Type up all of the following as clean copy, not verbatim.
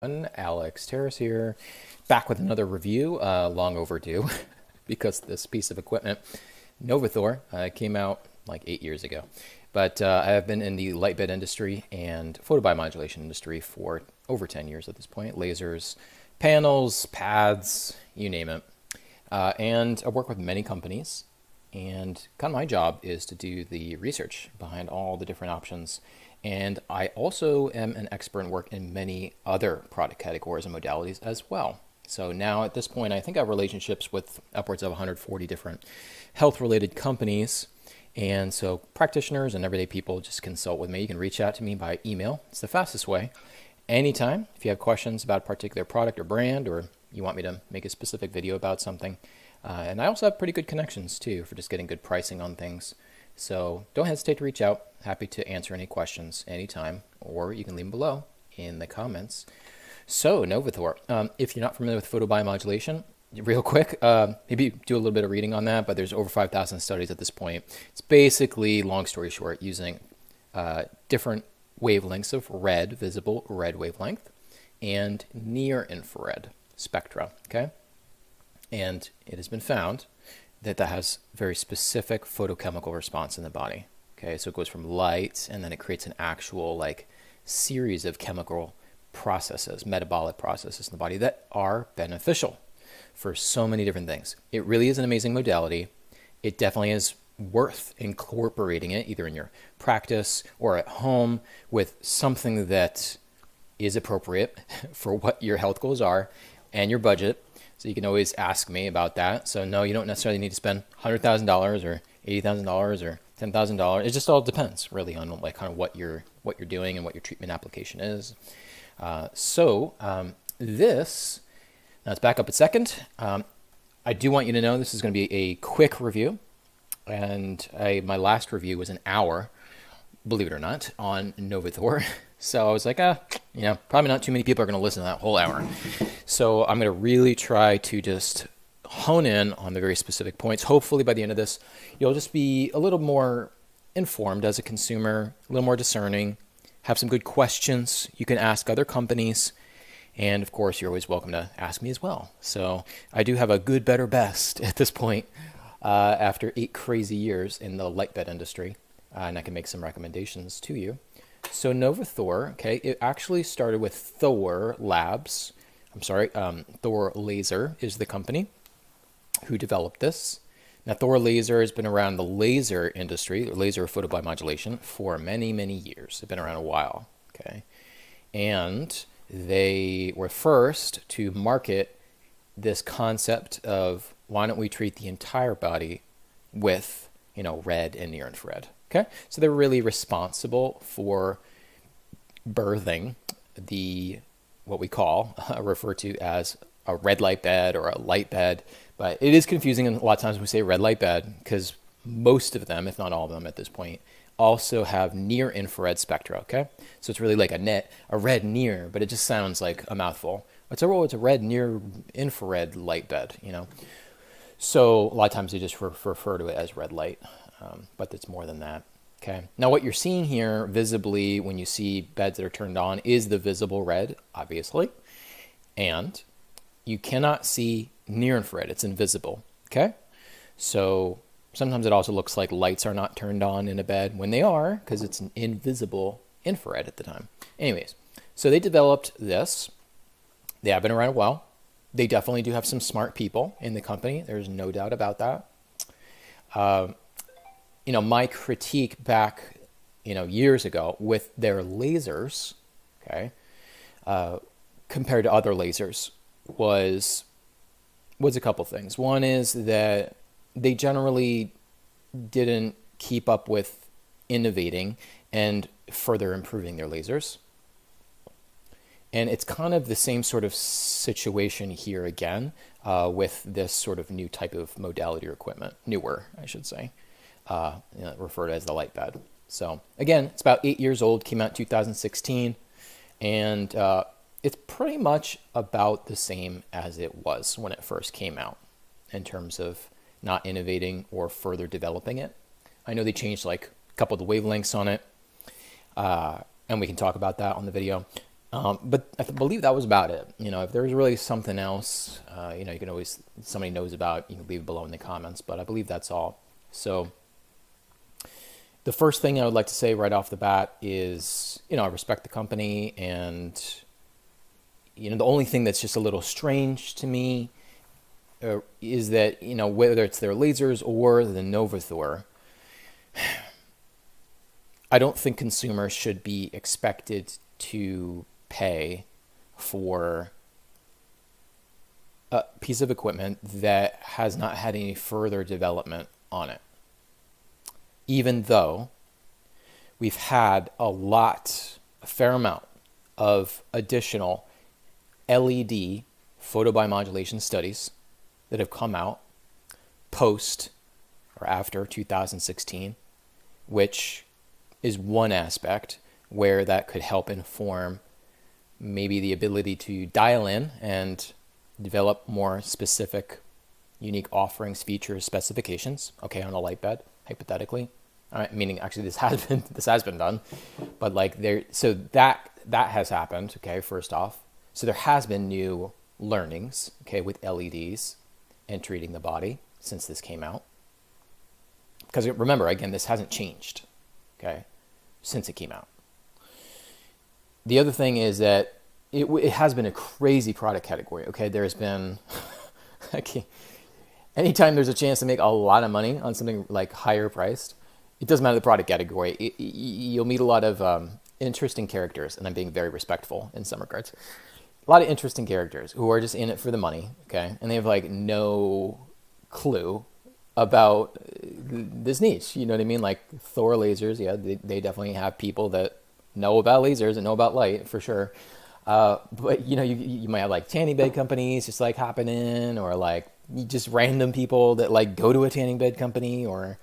Alex Terrace here, back with another review, long overdue, because this piece of equipment, Novothor, came out like 8 years ago. But I have been in the light bed industry and photobiomodulation industry for over 10 years at this point. Lasers, panels, pads, you name it. And I work with many companies, and kind of my job is to do the research behind all the different options. And I also am an expert in work in many other product categories and modalities as well. So now at this point, I think I have relationships with upwards of 140 different health-related companies. And so practitioners and everyday people just consult with me. You can reach out to me by email. It's the fastest way. Anytime, if you have questions about a particular product or brand, or you want me to make a specific video about something. And I also have pretty good connections too for just getting good pricing on things. So don't hesitate to reach out. Happy to answer any questions anytime, or you can leave them below in the comments. So Novothor, if you're not familiar with photobiomodulation, real quick, maybe do a little bit of reading on that, but there's over 5,000 studies at this point. It's basically, long story short, using different wavelengths of red, visible red wavelength, and near infrared spectra, okay? And it has been found that has very specific photochemical response in the body. Okay, so it goes from light, and then it creates an actual like series of chemical processes, metabolic processes in the body that are beneficial for so many different things. It really is an amazing modality. It definitely is worth incorporating it either in your practice or at home with something that is appropriate for what your health goals are and your budget. So you can always ask me about that. So no, you don't necessarily need to spend $100,000 or $80,000 or $10,000. It just all depends really on like kind of what you're doing and what your treatment application is. This, now let's back up a second. I do want you to know this is going to be a quick review, and my last review was an hour, believe it or not, on Novothor. So I was like, probably not too many people are going to listen to that whole hour. So I'm going to really try to just hone in on the very specific points. Hopefully by the end of this, you'll just be a little more informed as a consumer, a little more discerning, have some good questions you can ask other companies. And of course, you're always welcome to ask me as well. So I do have a good, better, best at this point after 8 crazy years in the light bed industry. And I can make some recommendations to you. So Novothor, okay, it actually started with Thor Labs. Thor Laser is the company who developed this. Now, Thor Laser has been around the laser industry, laser photobiomodulation, for many, many years. They've been around a while, okay? And they were first to market this concept of why don't we treat the entire body with, red and near infrared, okay? So they're really responsible for birthing what we call, refer to as a red light bed or a light bed. But it is confusing, and a lot of times we say red light bed because most of them, if not all of them at this point, also have near infrared spectra, okay? So it's really like a red near, but it just sounds like a mouthful. It's a red near infrared light bed, So a lot of times they just refer to it as red light, but it's more than that. Okay. Now what you're seeing here visibly when you see beds that are turned on is the visible red, obviously. And you cannot see near infrared. It's invisible. Okay. So sometimes it also looks like lights are not turned on in a bed when they are, because it's an invisible infrared at the time. Anyways, so they developed this. They have been around a while. They definitely do have some smart people in the company. There's no doubt about that. My critique back, years ago with their lasers, okay, compared to other lasers was a couple things. One is that they generally didn't keep up with innovating and further improving their lasers. And it's kind of the same sort of situation here again with this sort of new type of modality or equipment, newer, I should say. Referred to as the light bed. So again, it's about 8 years old, came out in 2016, and it's pretty much about the same as it was when it first came out in terms of not innovating or further developing it. I know they changed like a couple of the wavelengths on it, and we can talk about that on the video. But I believe that was about it. If there's really something else, you can always, somebody knows about, you can leave it below in the comments, but I believe that's all. So the first thing I would like to say right off the bat is, I respect the company, and, the only thing that's just a little strange to me is that, whether it's their lasers or the Novothor, I don't think consumers should be expected to pay for a piece of equipment that has not had any further development on it. Even though we've had a fair amount of additional LED photobiomodulation studies that have come out post or after 2016, which is one aspect where that could help inform maybe the ability to dial in and develop more specific, unique offerings, features, specifications, okay, on a light bed, hypothetically. All right, meaning actually this has been done, but so that has happened, okay, first off. So there has been new learnings, okay, with LEDs and treating the body since this came out. Because remember, again, this hasn't changed, okay, since it came out. The other thing is that it has been a crazy product category, okay? There's been, anytime there's a chance to make a lot of money on something like higher priced, it doesn't matter the product category. You'll meet a lot of interesting characters, and I'm being very respectful in some regards. A lot of interesting characters who are just in it for the money, okay? And they have no clue about this niche, you know what I mean? Like Thor lasers, yeah, they definitely have people that know about lasers and know about light for sure. But you might have tanning bed companies just hopping in, or just random people that go to a tanning bed company, or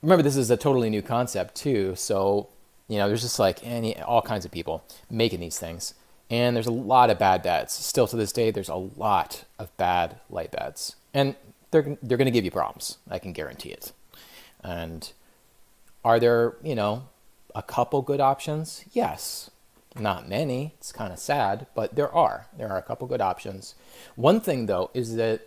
remember, this is a totally new concept too. So, there's just all kinds of people making these things. And there's a lot of bad beds. Still to this day, there's a lot of bad light beds. And they're going to give you problems. I can guarantee it. And are there, a couple good options? Yes. Not many. It's kind of sad, but there are a couple good options. One thing though is that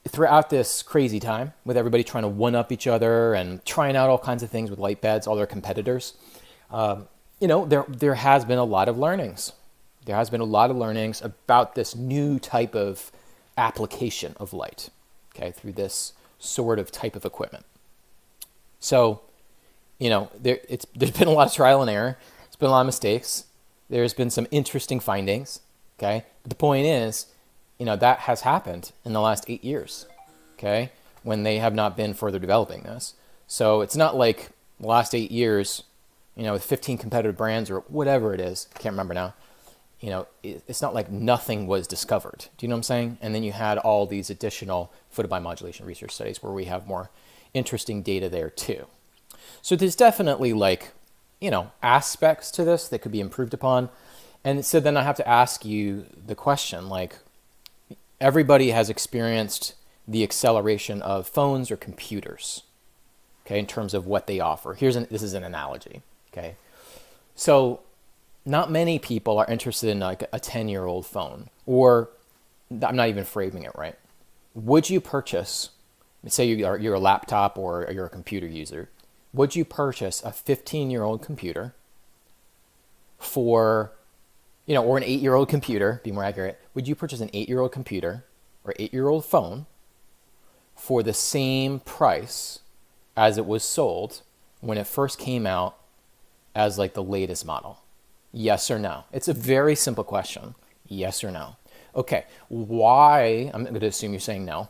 throughout this crazy time with everybody trying to one up each other and trying out all kinds of things with light beds, all their competitors, there has been a lot of learnings. There has been a lot of learnings about this new type of application of light, okay, through this sort of type of equipment. So, there's been a lot of trial and error. There's been a lot of mistakes. There's been some interesting findings, okay? But the point is, that has happened in the last 8 years, okay, when they have not been further developing this. So it's not like the last 8 years, with 15 competitive brands or whatever it is, I can't remember now, it's not like nothing was discovered. Do you know what I'm saying? And then you had all these additional photobiomodulation research studies where we have more interesting data there too. So there's definitely aspects to this that could be improved upon. And so then I have to ask you the question, everybody has experienced the acceleration of phones or computers, okay, in terms of what they offer. This is an analogy, okay? So not many people are interested in a 10-year-old phone, or I'm not even framing it right. Would you purchase, say you're a laptop or you're a computer user, would you purchase a 15-year-old computer for, or an 8-year-old computer, be more accurate, would you purchase an 8-year-old computer or 8-year-old phone for the same price as it was sold when it first came out as the latest model? Yes or no? It's a very simple question. Yes or no? Okay, why, I'm going to assume you're saying no.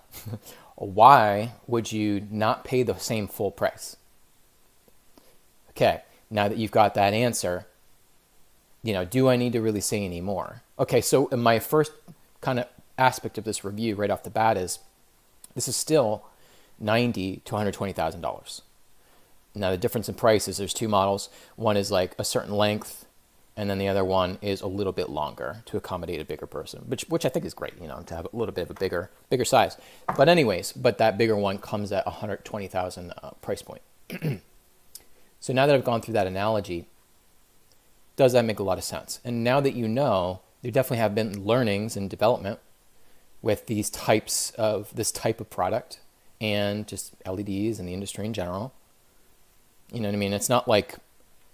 Why would you not pay the same full price? Okay, now that you've got that answer, do I need to really say any more? Okay, so my first kind of aspect of this review right off the bat is this is still $90,000 to $120,000. Now the difference in prices, there's two models. One is a certain length, and then the other one is a little bit longer to accommodate a bigger person, which I think is great, to have a little bit of a bigger size. But anyways, that bigger one comes at $120,000 price point. So now that I've gone through that analogy, does that make a lot of sense? And now that you know, there definitely have been learnings and development with this type of product and just LEDs and the industry in general. You know what I mean? It's not like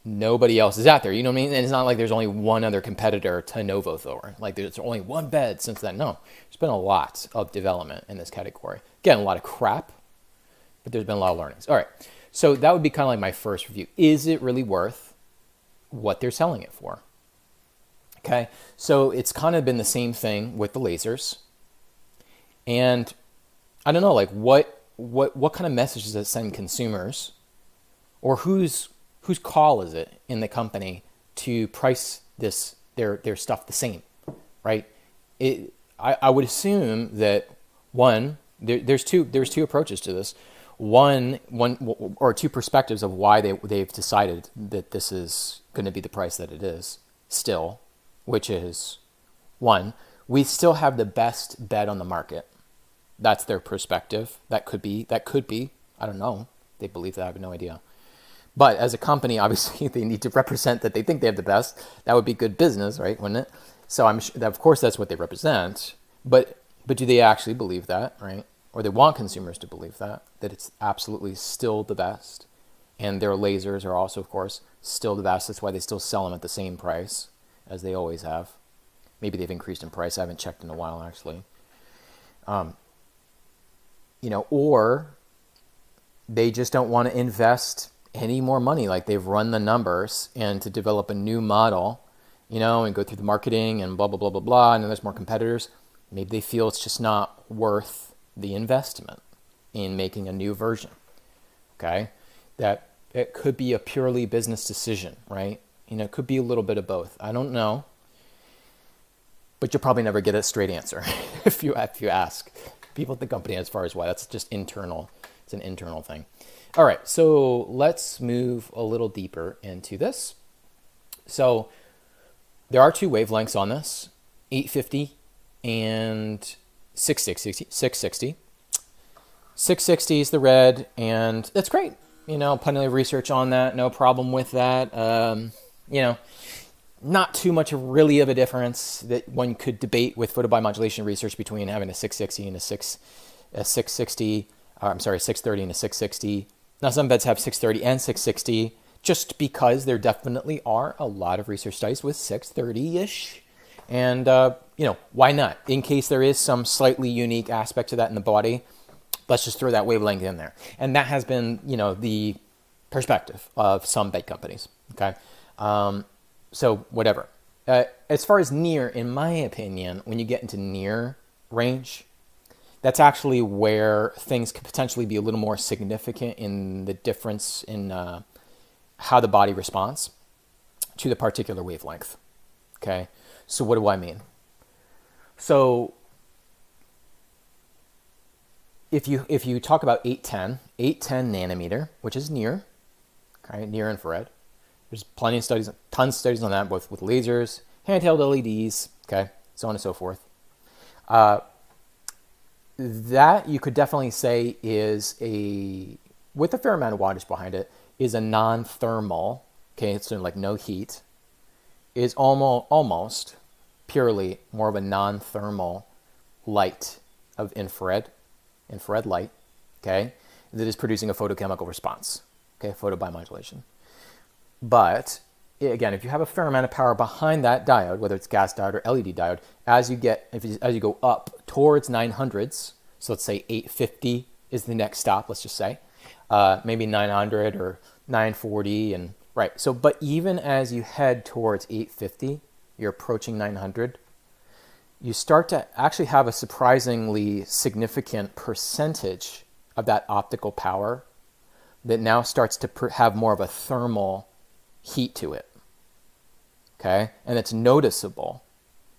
nobody else is out there. You know what I mean? And it's not like there's only one other competitor to Novothor. Like there's only one bed since then. No, there's been a lot of development in this category. Again, a lot of crap, but there's been a lot of learnings. All right. So that would be kind of like my first review. Is it really worth what they're selling it for? Okay. So it's kind of been the same thing with the lasers. And I don't know, like what kind of message does it send consumers, or whose call is it in the company to price their stuff the same, right? I would assume that there's two approaches to this. One or two perspectives of why they've decided that this is going to be the price that it is still, which is one, we still have the best bed on the market. That's their perspective. That could be. I don't know. They believe that. I have no idea. But as a company, obviously, they need to represent that they think they have the best. That would be good business, right? Wouldn't it? So I'm sure that, of course, that's what they represent. But do they actually believe that, right? Or they want consumers to believe that it's absolutely still the best. And their lasers are also, of course, still the best. That's why they still sell them at the same price as they always have. Maybe they've increased in price. I haven't checked in a while, actually. Or they just don't want to invest any more money. Like they've run the numbers, and to develop a new model, and go through the marketing and blah, blah, blah, blah, blah. And then there's more competitors. Maybe they feel it's just not worth the investment in making a new version. Okay. That it could be a purely business decision, right? It could be a little bit of both. I don't know, but you'll probably never get a straight answer if you ask people at the company as far as why. That's just internal. It's an internal thing. All right, so let's move a little deeper into this. So there are two wavelengths on this, 850 and 660. 660 is the red, and that's great. Plenty of research on that, no problem with that. Not too much really of a difference that one could debate with photobiomodulation research between having a 660 and a 660. 630 and a 660. Now some beds have 630 and 660, just because there definitely are a lot of research studies with 630-ish. And, why not? In case there is some slightly unique aspect to that in the body, let's just throw that wavelength in there. And that has been, the perspective of some bed companies. Okay. So whatever. As far as near, in my opinion, when you get into near range, that's actually where things could potentially be a little more significant in the difference in how the body responds to the particular wavelength. Okay. So what do I mean? So if you talk about 810 nanometer, which is near, okay, near infrared, there's plenty of studies, tons of studies on that, both with lasers, handheld LEDs, okay, so on and so forth. That you could definitely say is with a fair amount of wattage behind it, is a non-thermal, okay, it's like no heat, is almost purely more of a non-thermal light of infrared light, okay, that is producing a photochemical response, okay, photobiomodulation. But again, if you have a fair amount of power behind that diode, whether it's gas diode or LED diode, as you go up towards 900s, so let's say 850 is the next stop, let's just say, maybe 900 or 940, and right. So, but even as you head towards 850, you're approaching 900, you start to actually have a surprisingly significant percentage of that optical power that now starts to have more of a thermal heat to it, okay? And it's noticeable.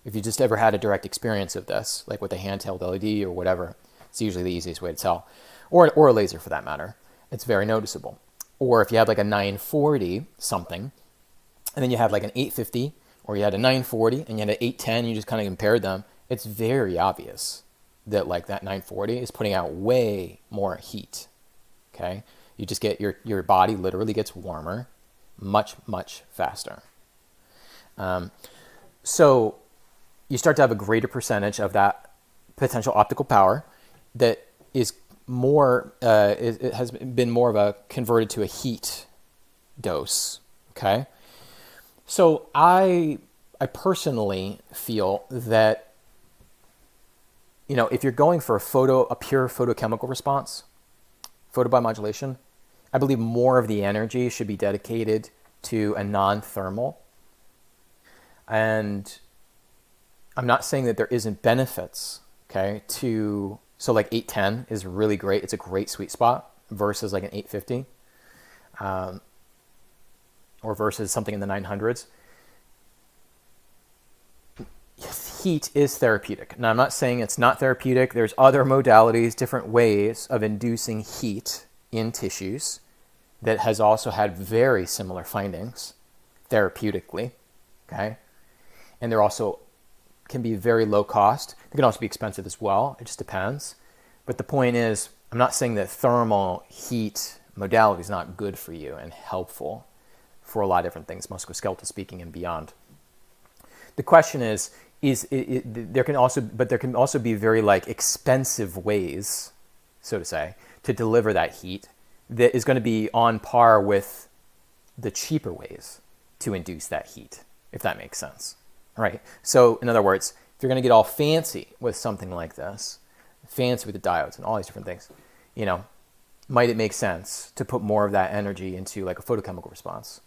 If you just ever had a direct experience of this, like with a handheld LED or whatever, it's usually the easiest way to tell, or a laser for that matter. It's very noticeable. Or if you had like a 940 something, and then you had like an 850, or you had a 940 and you had an 810, you just kind of compared them, it's very obvious that like that 940 is putting out way more heat, okay? You just get your body literally gets warmer much, much faster. So you start to have a greater percentage of that potential optical power that is more, it has been more of a converted to a heat dose. Okay. So I personally feel that, you know, if you're going for a pure photochemical response, photobiomodulation, I believe more of the energy should be dedicated to a non-thermal. And I'm not saying that there isn't benefits, okay, so like 810 is really great. It's a great sweet spot versus like an 850 or versus something in the 900s. Heat is therapeutic. Now, I'm not saying it's not therapeutic. There's other modalities, different ways of inducing heat in tissues that has also had very similar findings therapeutically, okay? And they're also can be very low cost. They can also be expensive as well. It just depends. But the point is, I'm not saying that thermal heat modality is not good for you and helpful for a lot of different things, musculoskeletal speaking and beyond. The question is there can also be very like expensive ways, so to say, to deliver that heat that is going to be on par with the cheaper ways to induce that heat, if that makes sense. Right? So in other words, if you're going to get all fancy with something like this, fancy with the diodes and all these different things, you know, might it make sense to put more of that energy into like a photochemical response,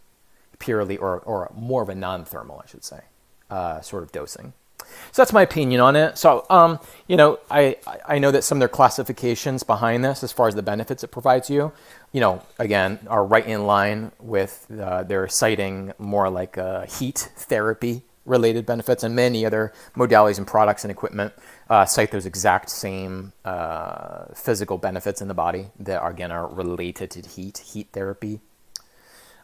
purely or more of a non-thermal, I should say, sort of dosing. So that's my opinion on it. So, you know, I know that some of their classifications behind this, as far as the benefits it provides you, you know, again, are right in line with their citing more like heat therapy related benefits, and many other modalities and products and equipment cite those exact same physical benefits in the body that are, again, are related to heat therapy.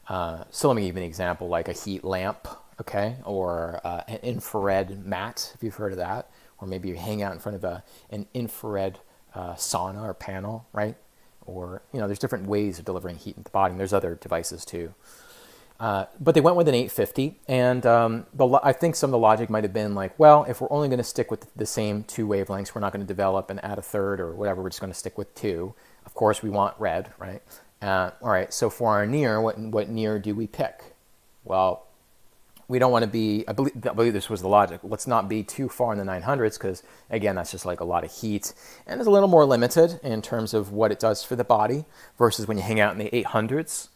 So let me give you an example, like a heat lamp, okay, or an infrared mat, if you've heard of that, or maybe you hang out in front of an infrared sauna or panel, right? Or, you know, there's different ways of delivering heat into the body, and there's other devices too. But they went with an 850, and I think some of the logic might have been like, well, if we're only going to stick with the same two wavelengths, we're not going to develop and add a third or whatever, we're just going to stick with two. Of course, we want red, right? All right, so for our near, what near do we pick? Well, we don't want to be, I believe this was the logic, let's not be too far in the 900s because, again, that's just like a lot of heat. And it's a little more limited in terms of what it does for the body versus when you hang out in the 800s.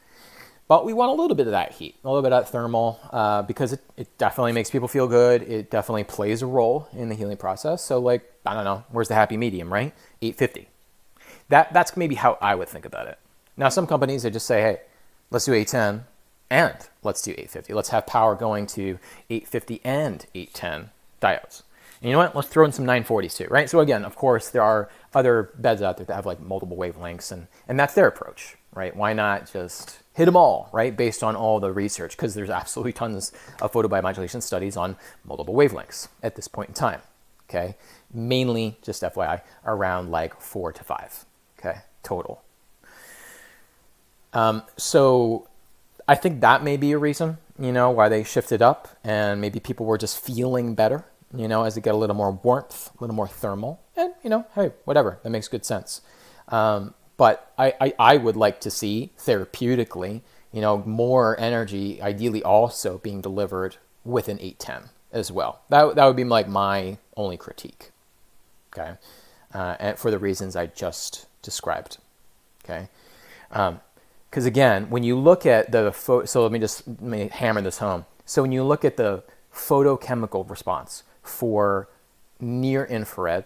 But we want a little bit of that heat, a little bit of that thermal, because it definitely makes people feel good. It definitely plays a role in the healing process. So, like, I don't know, where's the happy medium, right? 850. That's maybe how I would think about it. Now, some companies, they just say, hey, let's do 810 and let's do 850. Let's have power going to 850 and 810 diodes. And you know what? Let's throw in some 940s too, right? So again, of course, there are other beds out there that have like multiple wavelengths, and that's their approach, right? Why not just hit them all, right? Based on all the research, because there's absolutely tons of photobiomodulation studies on multiple wavelengths at this point in time, okay? Mainly, just FYI, around like 4 to 5, okay, total. So I think that may be a reason, you know, why they shifted up, and maybe people were just feeling better, you know, as they get a little more warmth, a little more thermal, and, you know, hey, whatever, that makes good sense. But I would like to see therapeutically, you know, more energy, ideally also being delivered with an 810 as well. That would be like my only critique, okay, and for the reasons I just described, okay. Because again, when you look at so let me hammer this home. So when you look at the photochemical response for near infrared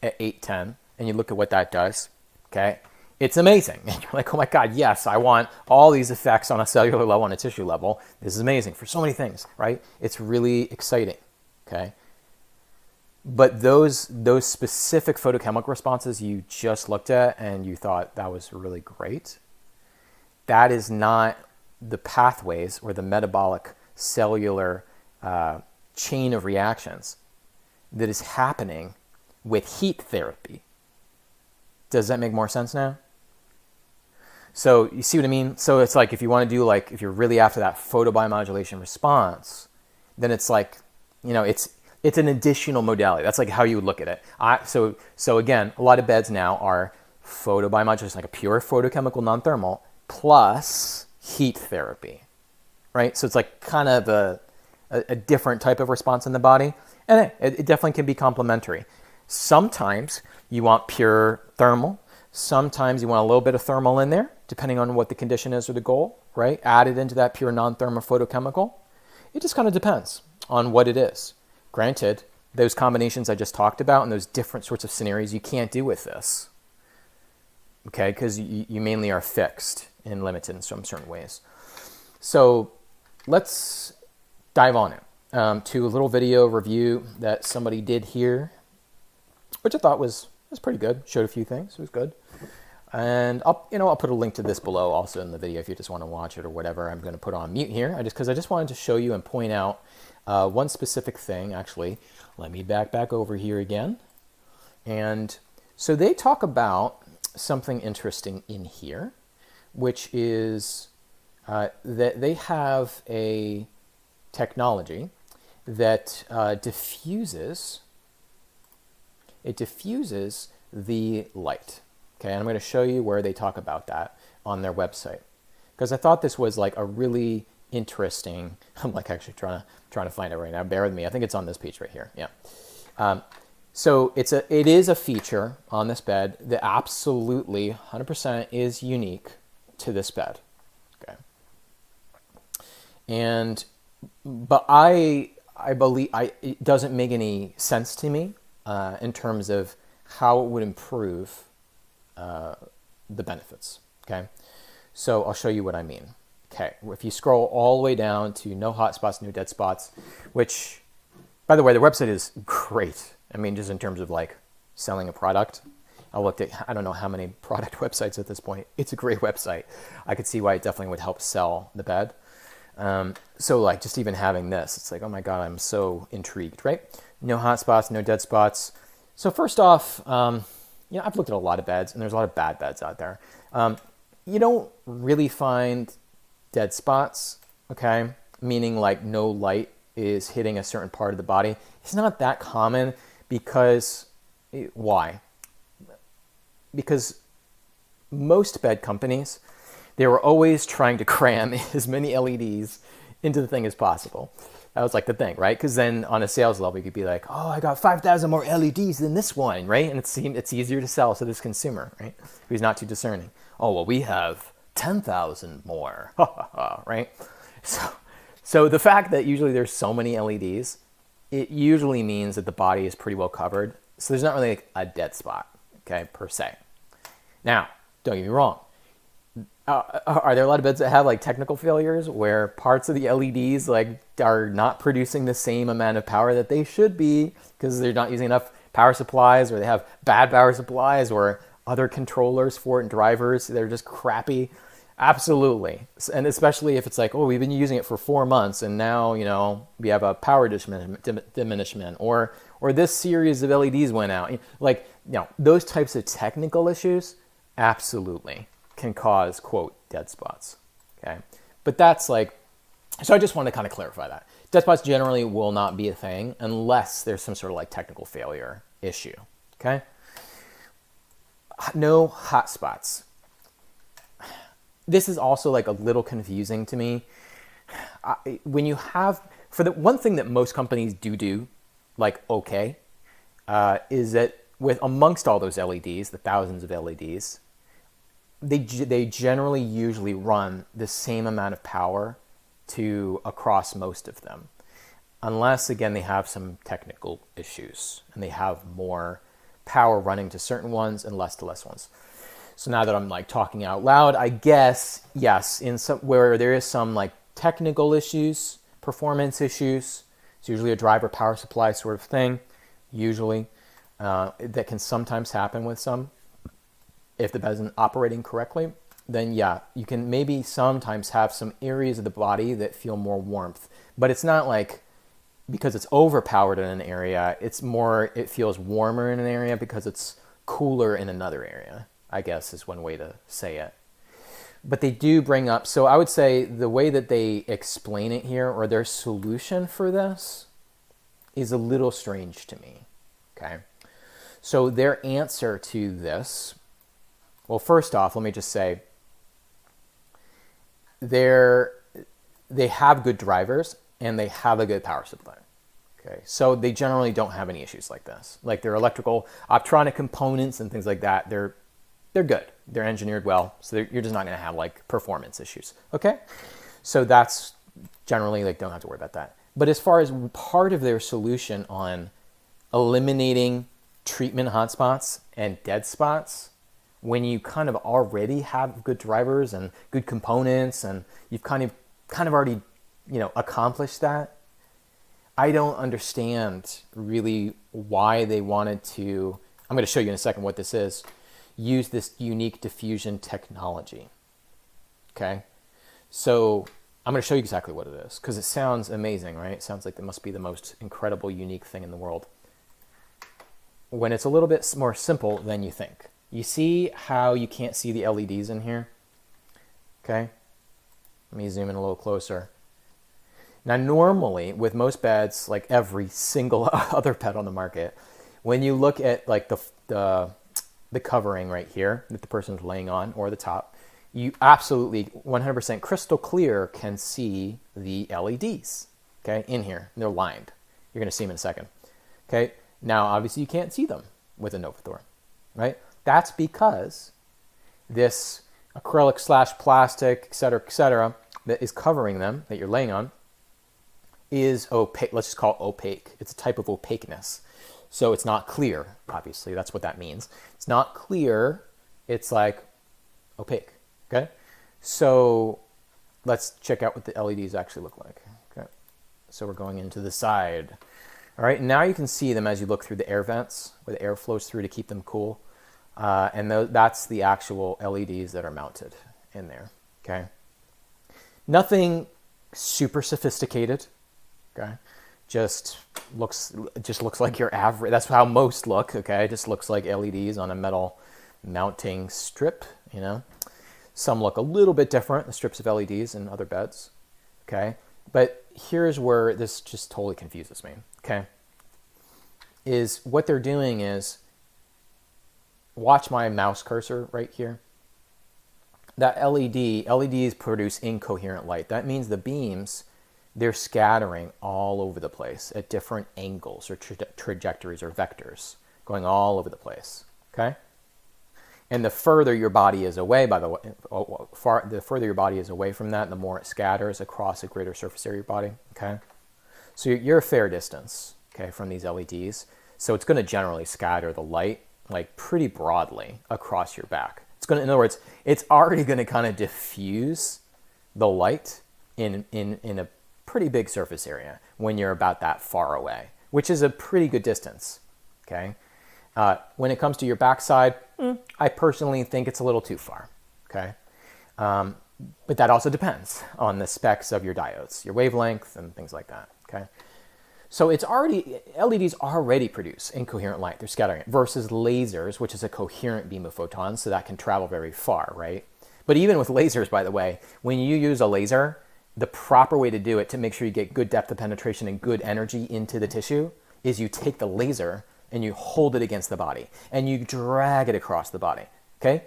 at 810, and you look at what that does, okay, it's amazing. And you're like, oh my God, yes, I want all these effects on a cellular level, on a tissue level. This is amazing for so many things, right? It's really exciting, okay? But those specific photochemical responses you just looked at and you thought that was really great, that is not the pathways or the metabolic cellular chain of reactions that is happening with heat therapy. Does that make more sense now? So you see what I mean? So it's like if you want to do like, if you're really after that photobiomodulation response, then it's like, you know, it's an additional modality. That's like how you would look at it. So again, a lot of beds now are photobiomodulation, like a pure photochemical non-thermal plus heat therapy, right? So it's like kind of a different type of response in the body, and it definitely can be complementary. Sometimes you want pure thermal. Sometimes you want a little bit of thermal in there, depending on what the condition is or the goal, right? Added into that pure non-thermal photochemical. It just kind of depends on what it is. Granted, those combinations I just talked about and those different sorts of scenarios you can't do with this, okay? Because you mainly are fixed and limited in some certain ways. So let's dive on it to a little video review that somebody did here, which I thought was pretty good. Showed a few things. It was good. And I'll put a link to this below also in the video if you just want to watch it or whatever. I'm going to put on mute here because I just wanted to show you and point out one specific thing. Actually, let me back over here again. And so they talk about something interesting in here, which is that they have a technology that diffuses the light. Okay, and I'm going to show you where they talk about that on their website, because I thought this was like a really interesting. I'm like actually trying to find it right now. Bear with me. I think it's on this page right here. Yeah. So it is a feature on this bed that absolutely 100% is unique to this bed. Okay. But I believe it doesn't make any sense to me in terms of how it would improve the benefits. Okay, so I'll show you what I mean. Okay, if you scroll all the way down to no hot spots, no dead spots, which, by the way, the website is great. I mean, just in terms of like selling a product. I looked at, I don't know how many product websites at this point. It's a great website. I could see why it definitely would help sell the bed. So like just even having this, it's like, oh my God, I'm so intrigued, right? No hot spots, no dead spots. So first off, I've looked at a lot of beds and there's a lot of bad beds out there. You don't really find dead spots, okay? Meaning like no light is hitting a certain part of the body. It's not that common because, why? Because most bed companies, they were always trying to cram as many LEDs into the thing as possible. That was like the thing, right? Because then on a sales level, you could be like, oh, I got 5,000 more LEDs than this one, right? And it's easier to sell to this consumer, right? Who's not too discerning. Oh, well, we have 10,000 more, right? So the fact that usually there's so many LEDs, it usually means that the body is pretty well covered. So there's not really like a dead spot, okay, per se. Now, don't get me wrong. Are there a lot of beds that have like technical failures where parts of the LEDs like are not producing the same amount of power that they should be because they're not using enough power supplies, or they have bad power supplies, or other controllers for it and drivers that are just crappy? Absolutely. And especially if it's like, oh, we've been using it for 4 months and now, we have a power diminishment, or this series of LEDs went out. Like, those types of technical issues, absolutely can cause, quote, dead spots, okay? But that's like, so I just want to kind of clarify that. Dead spots generally will not be a thing unless there's some sort of like technical failure issue, okay? No hot spots. This is also like a little confusing to me. When you have, for the one thing that most companies do, like, okay, is that with amongst all those LEDs, the thousands of LEDs, they generally usually run the same amount of power across most of them, unless again they have some technical issues and they have more power running to certain ones and less to less ones. So now that I'm like talking out loud, I guess yes, in some where there is some like technical issues, performance issues, it's usually a driver power supply sort of thing, usually that can sometimes happen with some. If the bed isn't operating correctly, then yeah, you can maybe sometimes have some areas of the body that feel more warmth, but it's not like because it's overpowered in an area, it's more, it feels warmer in an area because it's cooler in another area, I guess is one way to say it. But they do bring up, so I would say the way that they explain it here, or their solution for this, is a little strange to me. Okay. So their answer to this, well, first off, let me just say, they have good drivers and they have a good power supply. Okay, so they generally don't have any issues like this. Like their electrical, optronic components and things like that, they're good. They're engineered well, so you're just not going to have like performance issues. Okay, so that's generally like don't have to worry about that. But as far as part of their solution on eliminating treatment hotspots and dead spots, when you kind of already have good drivers and good components and you've kind of already, accomplished that, I don't understand really why they wanted to, I'm going to show you in a second what this is, use this unique diffusion technology. Okay? So I'm going to show you exactly what it is because it sounds amazing, right? It sounds like it must be the most incredible, unique thing in the world. When it's a little bit more simple than you think. You see how you can't see the LEDs in here? Okay? Let me zoom in a little closer. Now, normally, with most beds, like every single other bed on the market, when you look at like the covering right here that the person's laying on or the top, you absolutely 100% crystal clear can see the LEDs, okay, in here. They're lined. You're going to see them in a second. Okay? Now, obviously, you can't see them with a Novothor, right? That's because this acrylic / plastic, et cetera, that is covering them, that you're laying on, is opaque. Let's just call it opaque. It's a type of opaqueness. So it's not clear, obviously. That's what that means. It's not clear. It's like opaque, okay? So let's check out what the LEDs actually look like, okay? So we're going into the side. All right, now you can see them as you look through the air vents, where the air flows through to keep them cool. And that's the actual LEDs that are mounted in there, okay? Nothing super sophisticated, okay? Just looks like your average, that's how most look, okay? It just looks like LEDs on a metal mounting strip, Some look a little bit different, the strips of LEDs in other beds, okay? But here's where this just totally confuses me, okay? Is what they're doing is, watch my mouse cursor right here. That LEDs produce incoherent light. That means the beams, they're scattering all over the place at different angles or trajectories or vectors, going all over the place, okay? And the further your body is away, by the way, the further your body is away from that, the more it scatters across a greater surface area of your body, okay? So you're a fair distance, okay, from these LEDs. So it's going to generally scatter the light like pretty broadly across your back. It's going to, in other words, it's already going to kind of diffuse the light in a pretty big surface area when you're about that far away, which is a pretty good distance, okay? When it comes to your backside, I personally think it's a little too far, okay? But that also depends on the specs of your diodes, your wavelength and things like that, okay? So LEDs already produce incoherent light. They're scattering it versus lasers, which is a coherent beam of photons, so that can travel very far, right? But even with lasers, by the way, when you use a laser, the proper way to do it to make sure you get good depth of penetration and good energy into the tissue is you take the laser and you hold it against the body and you drag it across the body, okay?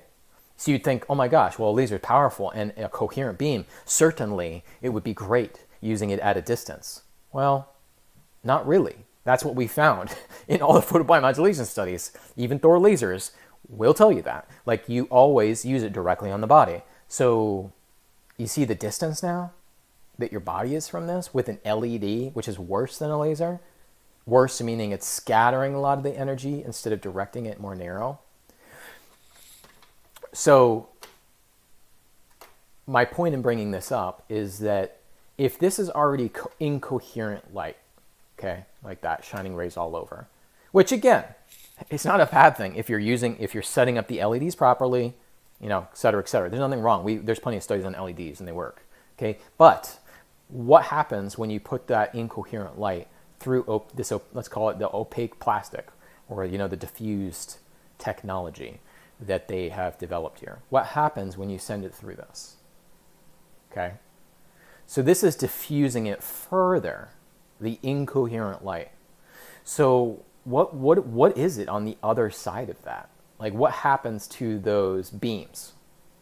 So you'd think, oh my gosh, well, a laser is powerful and a coherent beam, certainly it would be great using it at a distance. Well, not really. That's what we found in all the photobiomodulation studies. Even Thor lasers will tell you that. Like, you always use it directly on the body. So you see the distance now that your body is from this with an LED, which is worse than a laser? Worse meaning it's scattering a lot of the energy instead of directing it more narrow. So my point in bringing this up is that if this is already incoherent light, okay, like that, shining rays all over, which again, it's not a bad thing if you're setting up the LEDs properly, et cetera, et cetera. There's nothing wrong. There's plenty of studies on LEDs and they work, okay? But what happens when you put that incoherent light through this, let's call it the opaque plastic or, the diffused technology? that they have developed here. What happens when you send it through this? Okay. So this is diffusing it further, the incoherent light. So what is it on the other side of that? Like, what happens to those beams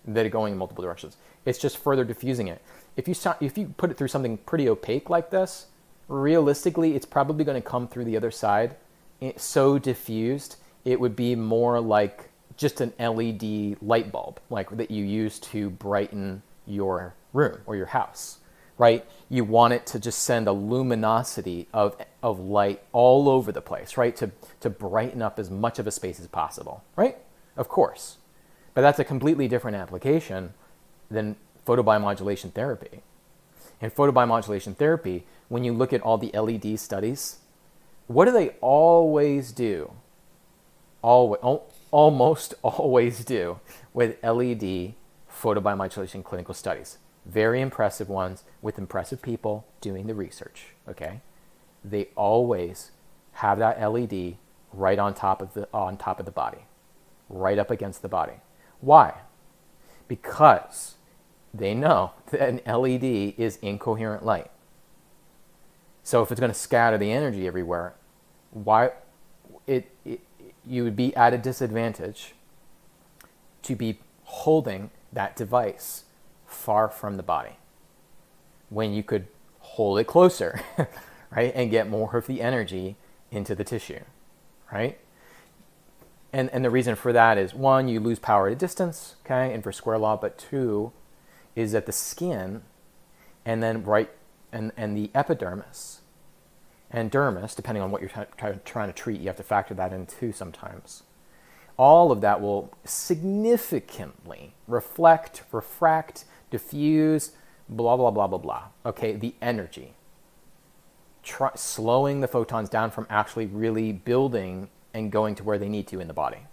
that are going in multiple directions? It's just further diffusing it. If you put it through something pretty opaque like this, realistically, it's probably going to come through the other side. It's so diffused, it would be more like just an LED light bulb, like that you use to brighten your room or your house, right? You want it to just send a luminosity of light all over the place, right? To brighten up as much of a space as possible, right? Of course. But that's a completely different application than photobiomodulation therapy. In photobiomodulation therapy, when you look at all the LED studies, what do they always do? Almost always do with LED photobiomodulation clinical studies. Very impressive ones with impressive people doing the research, okay? They always have that LED right on top of the body, right up against the body. Why? Because they know that an LED is incoherent light. So if it's going to scatter the energy everywhere, you would be at a disadvantage to be holding that device far from the body when you could hold it closer, right, and get more of the energy into the tissue, right? And the reason for that is, one, you lose power at a distance, okay, inverse square law, but two is that the skin and then and the epidermis and dermis, depending on what you're trying to treat, you have to factor that in too sometimes. All of that will significantly reflect, refract, diffuse, blah, blah, blah, blah, blah. Okay, the energy. Slowing the photons down from actually really building and going to where they need to in the body.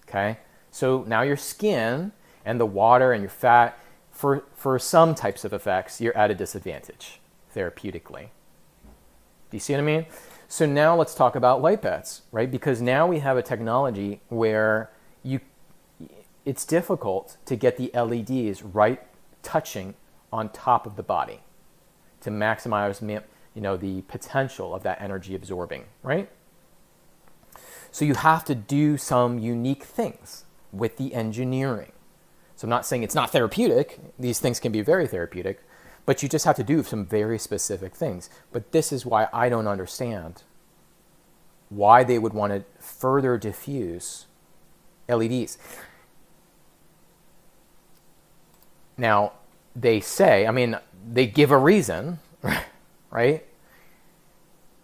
Okay, so now your skin and the water and your fat, for some types of effects, you're at a disadvantage therapeutically. Do you see what I mean? So now let's talk about light beds, right? Because now we have a technology where it's difficult to get the LEDs right touching on top of the body to maximize, the potential of that energy absorbing, right? So you have to do some unique things with the engineering. So I'm not saying it's not therapeutic. These things can be very therapeutic, but you just have to do some very specific things. But this is why I don't understand why they would want to further diffuse LEDs. Now, they say, they give a reason, right?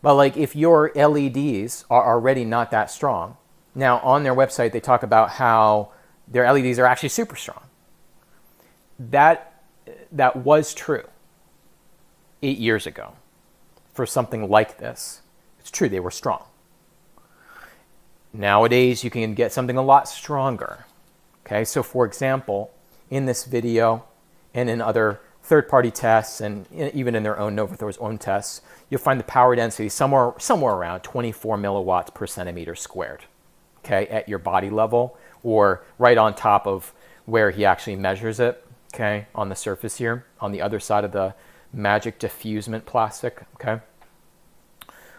But like, if your LEDs are already not that strong, now on their website they talk about how their LEDs are actually super strong. That was true 8 years ago for something like this. It's true, they were strong. Nowadays you can get something a lot stronger. Okay, so for example, in this video and in other third-party tests and even in their own Novothor's own tests, you'll find the power density somewhere around 24 milliwatts per centimeter squared, okay, at your body level or right on top of where he actually measures it, okay, on the surface here, on the other side of the magic diffusement plastic, okay?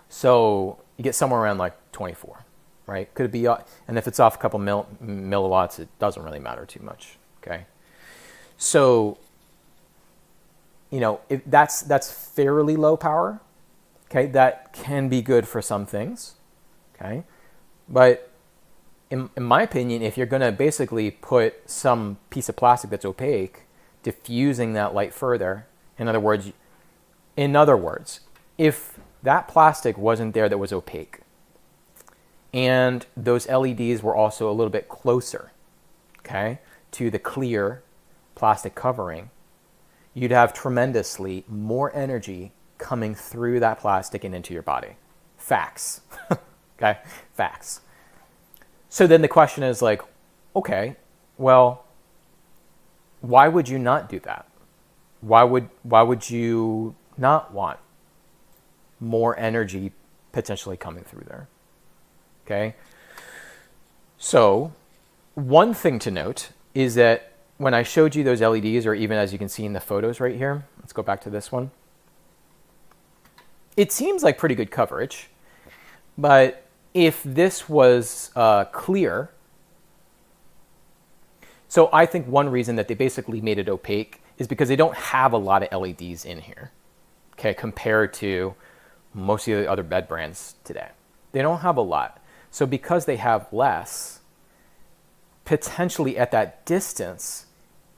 So you get somewhere around like 24, right? Could it be, and if it's off a couple milliwatts, it doesn't really matter too much, okay? So, if that's fairly low power, okay, that can be good for some things, okay? But in my opinion, if you're going to basically put some piece of plastic that's opaque, diffusing that light further, in other words, if that plastic wasn't there that was opaque, and those LEDs were also a little bit closer, okay, to the clear plastic covering, you'd have tremendously more energy coming through that plastic and into your body. Facts. Okay? Facts. So then the question is like, okay, well, why would you not do that? Why would you not want more energy potentially coming through there? Okay? So One thing to note is that when I showed you those LEDs, or even as you can see in the photos right here, let's go back to this one. It seems like pretty good coverage, but if this was clear, so I think one reason that they basically made it opaque is because they don't have a lot of LEDs in here, okay, compared to most of the other bed brands today. They don't have a lot. So because they have less, potentially at that distance,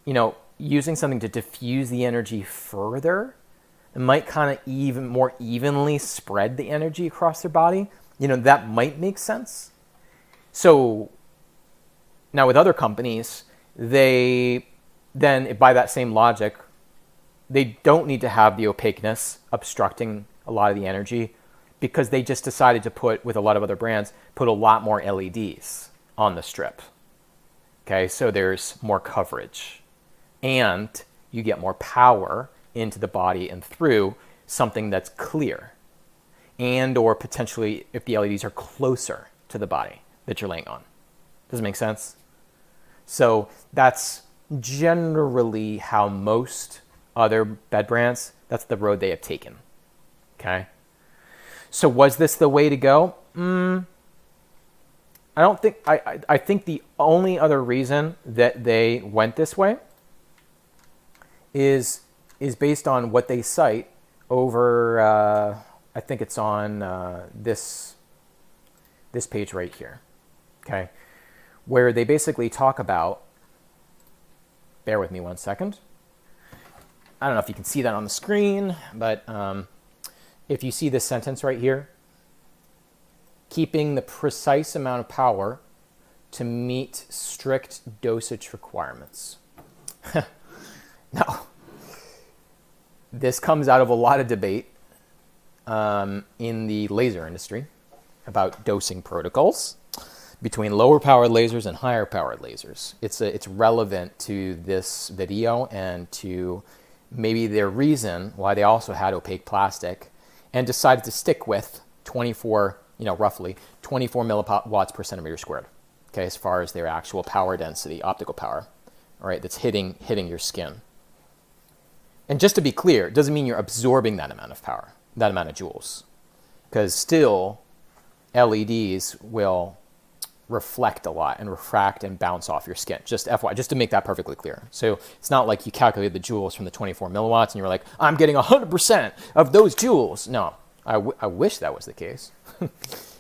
you know, using something to diffuse the energy further, it might kind of even more evenly spread the energy across their body. You know, that might make sense. So now with other companies, they then, by that same logic, they don't need to have the opaqueness obstructing a lot of the energy, because they just decided to put, with a lot of other brands, put a lot more LEDs on the strip. Okay, so there's more coverage, and you get more power into the body and through something that's clear, and or potentially if the LEDs are closer to the body that you're laying on. Does it make sense? So that's generally how most other bed brands, that's the road they have taken. Okay? So was this the way to go? I don't think, I think the only other reason that they went this way is based on what they cite over, I think it's on this page right here, okay, where they basically talk about, bear with me one second. I don't know if you can see that on the screen, but if you see this sentence right here, keeping the precise amount of power to meet strict dosage requirements. Now, this comes out of a lot of debate in the laser industry about dosing protocols between lower powered lasers and higher powered lasers. It's relevant to this video and to maybe their reason why they also had opaque plastic and decided to stick with 24, roughly 24 milliwatts per centimeter squared, okay, as far as their actual power density, optical power, all right, that's hitting your skin. And just to be clear, it doesn't mean you're absorbing that amount of power, that amount of joules, because still LEDs will reflect a lot and refract and bounce off your skin. Just FYI, just to make that perfectly clear. So it's not like you calculated the joules from the 24 milliwatts and you were like, I'm getting 100% of those joules. No, I wish that was the case.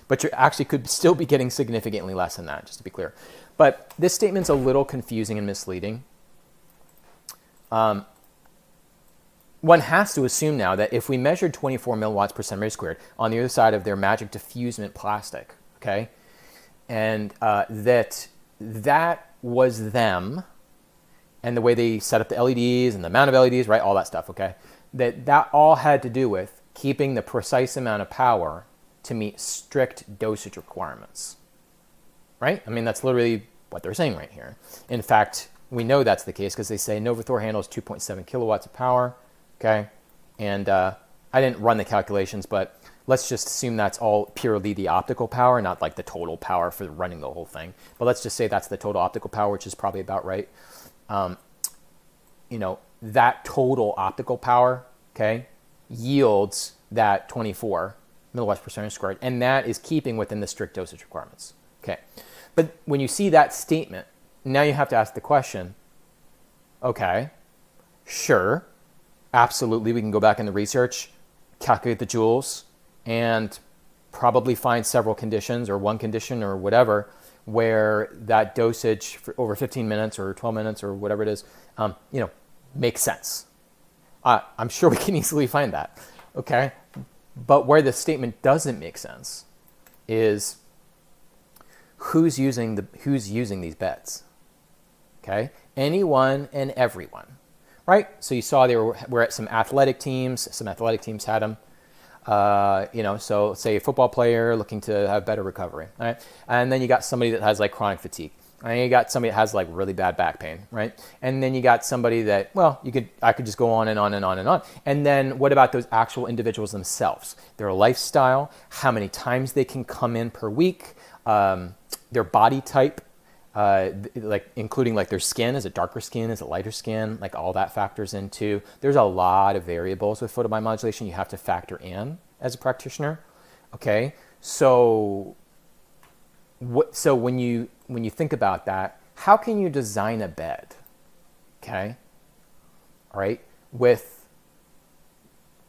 But you actually could still be getting significantly less than that, just to be clear. But this statement's a little confusing and misleading. One has to assume now that if we measured 24 milliwatts per centimeter squared on the other side of their magic diffusement plastic, okay, and that was them, and the way they set up the LEDs and the amount of LEDs, right, all that stuff, okay, that all had to do with keeping the precise amount of power to meet strict dosage requirements, right? I mean, that's literally what they're saying right here. In fact, we know that's the case because they say Novothor handles 2.7 kilowatts of power, okay? And I didn't run the calculations, but let's just assume that's all purely the optical power, not like the total power for running the whole thing. But let's just say that's the total optical power, which is probably about right. That total optical power, okay, yields that 24 milliwatts per centimeter squared, and that is keeping within the strict dosage requirements. Okay, but when you see that statement, now you have to ask the question, okay, sure, absolutely, we can go back in the research, calculate the joules, and probably find several conditions or one condition or whatever where that dosage for over 15 minutes or 12 minutes or whatever it is, makes sense. I'm sure we can easily find that, okay? But where the statement doesn't make sense is who's using these beds, okay? Anyone and everyone, right? So you saw they were at some athletic teams. Some athletic teams had them. So say a football player looking to have better recovery, right? And then you got somebody that has like chronic fatigue. And you got somebody that has like really bad back pain, right? And then you got somebody that, I could just go on and on and on and on. And then what about those actual individuals themselves? Their lifestyle, how many times they can come in per week, their body type, like including like their skin. Is it darker skin? Is it lighter skin? Like all that factors into. There's a lot of variables with photobiomodulation you have to factor in as a practitioner. Okay, so when you think about that, how can you design a bed? Okay, all right, with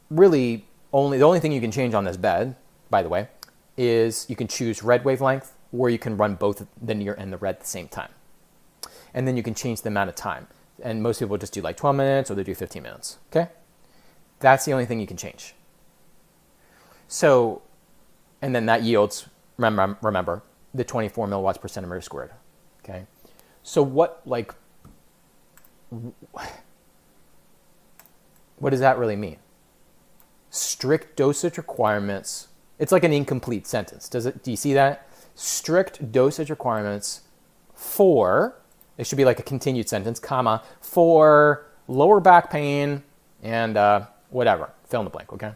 really the only thing you can change on this bed, by the way, is you can choose red wavelength, or you can run both the near and the red at the same time. And then you can change the amount of time. And most people just do like 12 minutes or they do 15 minutes, okay? That's the only thing you can change. So, and then that yields, remember, the 24 milliwatts per centimeter squared, okay? So what does that really mean? Strict dosage requirements. It's like an incomplete sentence. Do you see that? Strict dosage requirements for, it should be like a continued sentence, comma, for lower back pain and whatever, fill in the blank, okay?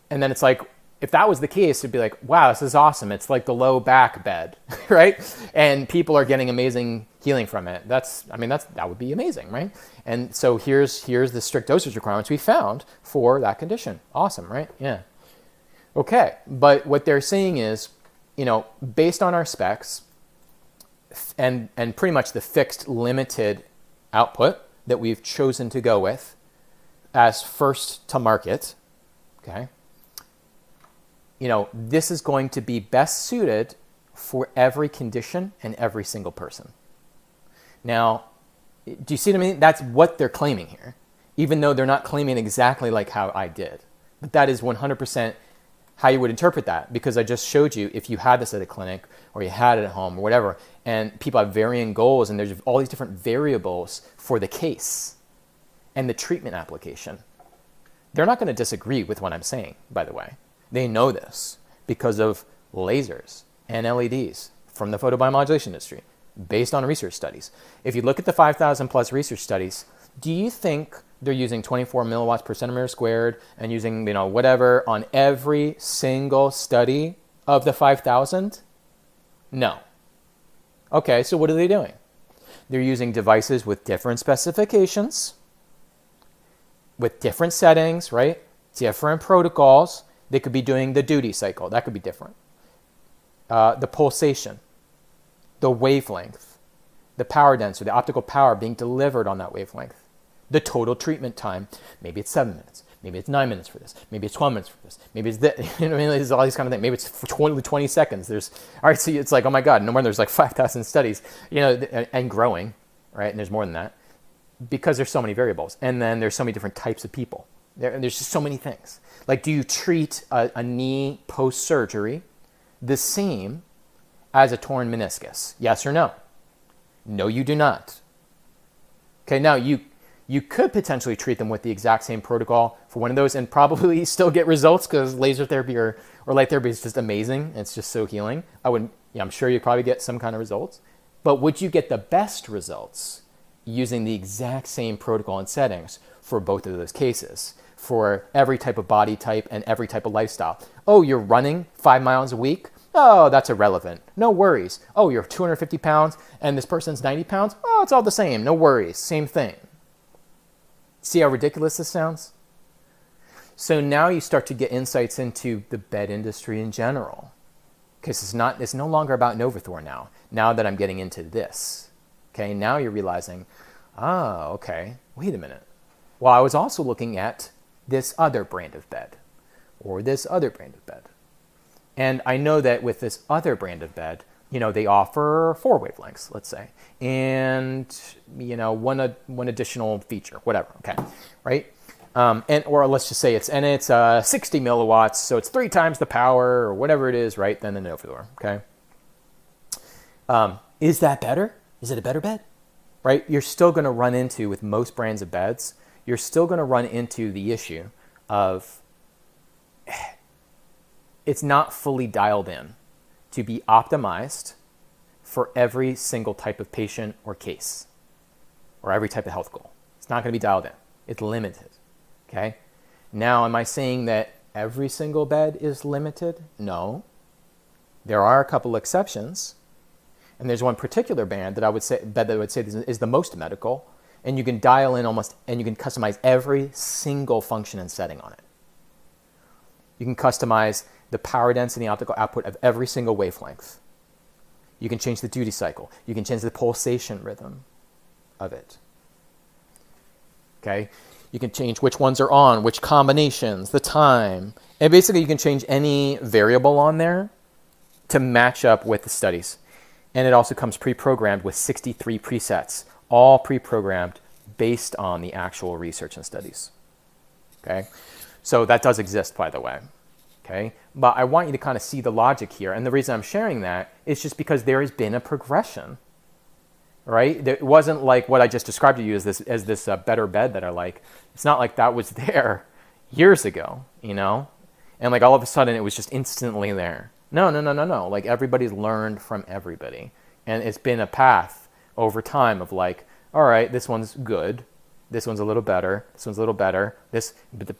And then it's like, if that was the case, it'd be like, wow, this is awesome. It's like the low back bed, right? And people are getting amazing healing from it. That would be amazing, right? And so here's the strict dosage requirements we found for that condition. Awesome, right? Yeah. Okay, but what they're saying is, based on our specs and pretty much the fixed limited output that we've chosen to go with as first to market, okay, this is going to be best suited for every condition and every single person. Now, do you see what I mean? That's what they're claiming here, even though they're not claiming exactly like how I did. But that is 100% how you would interpret that, because I just showed you if you had this at a clinic or you had it at home or whatever, and people have varying goals and there's all these different variables for the case and the treatment application. They're not going to disagree with what I'm saying, by the way. They know this because of lasers and LEDs from the photobiomodulation industry based on research studies. If you look at the 5,000 plus research studies, do you think they're using 24 milliwatts per centimeter squared and using, whatever on every single study of the 5,000? No. Okay, so what are they doing? They're using devices with different specifications, with different settings, right? Different protocols. They could be doing the duty cycle. That could be different. The pulsation, the wavelength, the power density, the optical power being delivered on that wavelength. The total treatment time. Maybe it's 7 minutes. Maybe it's 9 minutes for this. Maybe it's 12 minutes for this. Maybe it's this. There's all these kind of things. Maybe it's for 20 seconds. All right, so it's like, oh my God, no more. There's like 5,000 studies, and growing, right? And there's more than that because there's so many variables. And then there's so many different types of people. There's just so many things. Like, do you treat a knee post-surgery the same as a torn meniscus? Yes or no? No, you do not. Okay, now you could potentially treat them with the exact same protocol for one of those and probably still get results because laser therapy or light therapy is just amazing. It's just so healing. I'm sure you'd probably get some kind of results. But would you get the best results using the exact same protocol and settings for both of those cases, for every type of body type and every type of lifestyle? Oh, you're running 5 miles a week? Oh, that's irrelevant. No worries. Oh, you're 250 pounds and this person's 90 pounds? Oh, it's all the same. No worries. Same thing. See how ridiculous this sounds? So now you start to get insights into the bed industry in general. Because it's no longer about Novothor now that I'm getting into this. Okay, now you're realizing, okay, wait a minute. Well, I was also looking at this other brand of bed or this other brand of bed. And I know that with this other brand of bed, they offer 4 wavelengths, let's say, and one additional feature, whatever. Okay, right? Or let's just say it's 60 milliwatts, so it's 3 times the power or whatever it is, right? Than the Novothor. Okay. Is that better? Is it a better bed? Right? You're still going to run into, with most brands of beds, you're still going to run into the issue of it's not fully dialed in to be optimized for every single type of patient or case or every type of health goal. It's not going to be dialed in. It's limited. Okay? Now, am I saying that every single bed is limited? No. There are a couple exceptions. And there's one particular bed that I would say is the most medical, and you can dial in and you can customize every single function and setting on it. You can customize the power density and optical output of every single wavelength. You can change the duty cycle. You can change the pulsation rhythm of it. Okay? You can change which ones are on, which combinations, the time. And basically you can change any variable on there to match up with the studies. And it also comes pre-programmed with 63 presets, all pre-programmed based on the actual research and studies. Okay? So that does exist, by the way. Okay? But I want you to kind of see the logic here. And the reason I'm sharing that is just because there has been a progression. Right? It wasn't like what I just described to you as this better bed that I like. It's not like that was there years ago, you know? And like all of a sudden it was just instantly there. No. Like everybody's learned from everybody. And it's been a path over time of like, all right, this one's good. This one's a little better. This one's a little better. But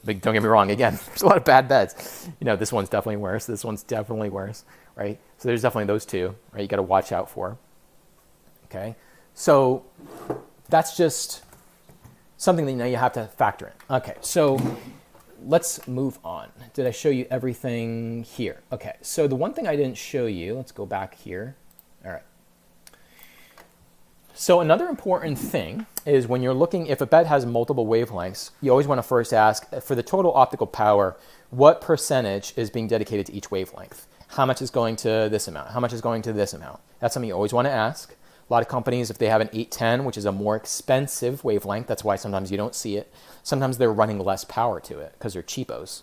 don't get me wrong. Again, there's a lot of bad beds. You know, this one's definitely worse. This one's definitely worse, right? So there's definitely those two, right? You got to watch out for. Okay, so that's just something that you have to factor in. Okay, so let's move on. Did I show you everything here? Okay, so the one thing I didn't show you, let's go back here. All right. So another important thing is when you're looking, if a bed has multiple wavelengths, you always want to first ask, for the total optical power, what percentage is being dedicated to each wavelength? How much is going to this amount? How much is going to this amount? That's something you always want to ask. A lot of companies, if they have an 810, which is a more expensive wavelength, that's why sometimes you don't see it. Sometimes they're running less power to it because they're cheapos.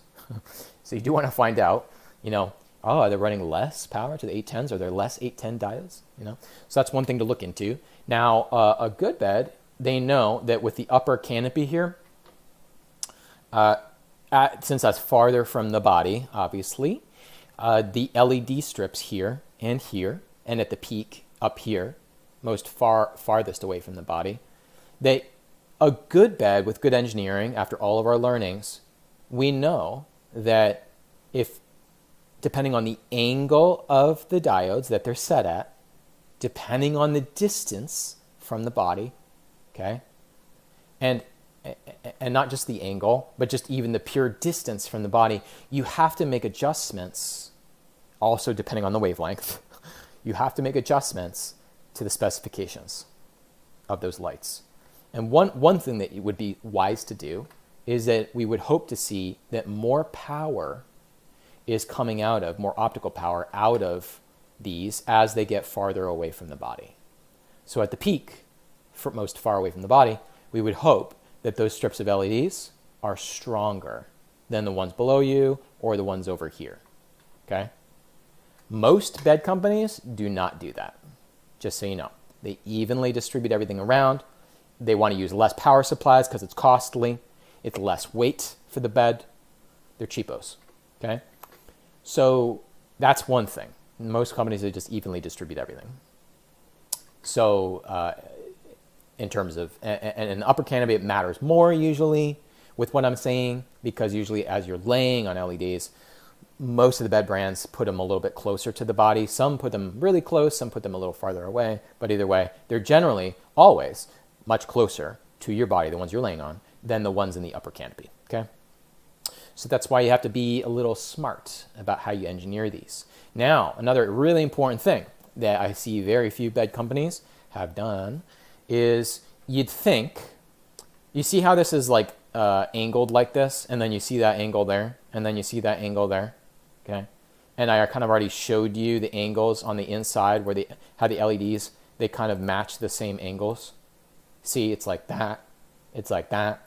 So you do want to find out, you know, oh, are they running less power to the 810s? Are there less 810 diodes? You know, so that's one thing to look into. Now, a good bed, they know that with the upper canopy here, since that's farther from the body, obviously, the LED strips here, and at the peak up here, farthest away from the body, a good bed with good engineering, after all of our learnings, we know that if, depending on the angle of the diodes that they're set at, depending on the distance from the body, okay, and not just the angle, but just even the pure distance from the body, you have to make adjustments, also depending on the wavelength, you have to make adjustments to the specifications of those lights. And one thing that it would be wise to do is that we would hope to see that more power is coming out of, more optical power out of these as they get farther away from the body. So at the peak, most far away from the body, we would hope that those strips of LEDs are stronger than the ones below you or the ones over here, okay? Most bed companies do not do that, just so you know. They evenly distribute everything around. They want to use less power supplies because it's costly. It's less weight for the bed. They're cheapos, okay? So that's one thing. Most companies, they just evenly distribute everything. So in terms of, and in the upper canopy, it matters more usually with what I'm saying, because usually as you're laying on LEDs, most of the bed brands put them a little bit closer to the body. Some put them really close, some put them a little farther away, but either way, they're generally always much closer to your body, the ones you're laying on, than the ones in the upper canopy, okay? So that's why you have to be a little smart about how you engineer these. Now, another really important thing that I see very few bed companies have done is you'd think, you see how this is like angled like this, and then you see that angle there, and then you see that angle there, okay? And I kind of already showed you the angles on the inside where how the LEDs, they kind of match the same angles. See, it's like that, it's like that.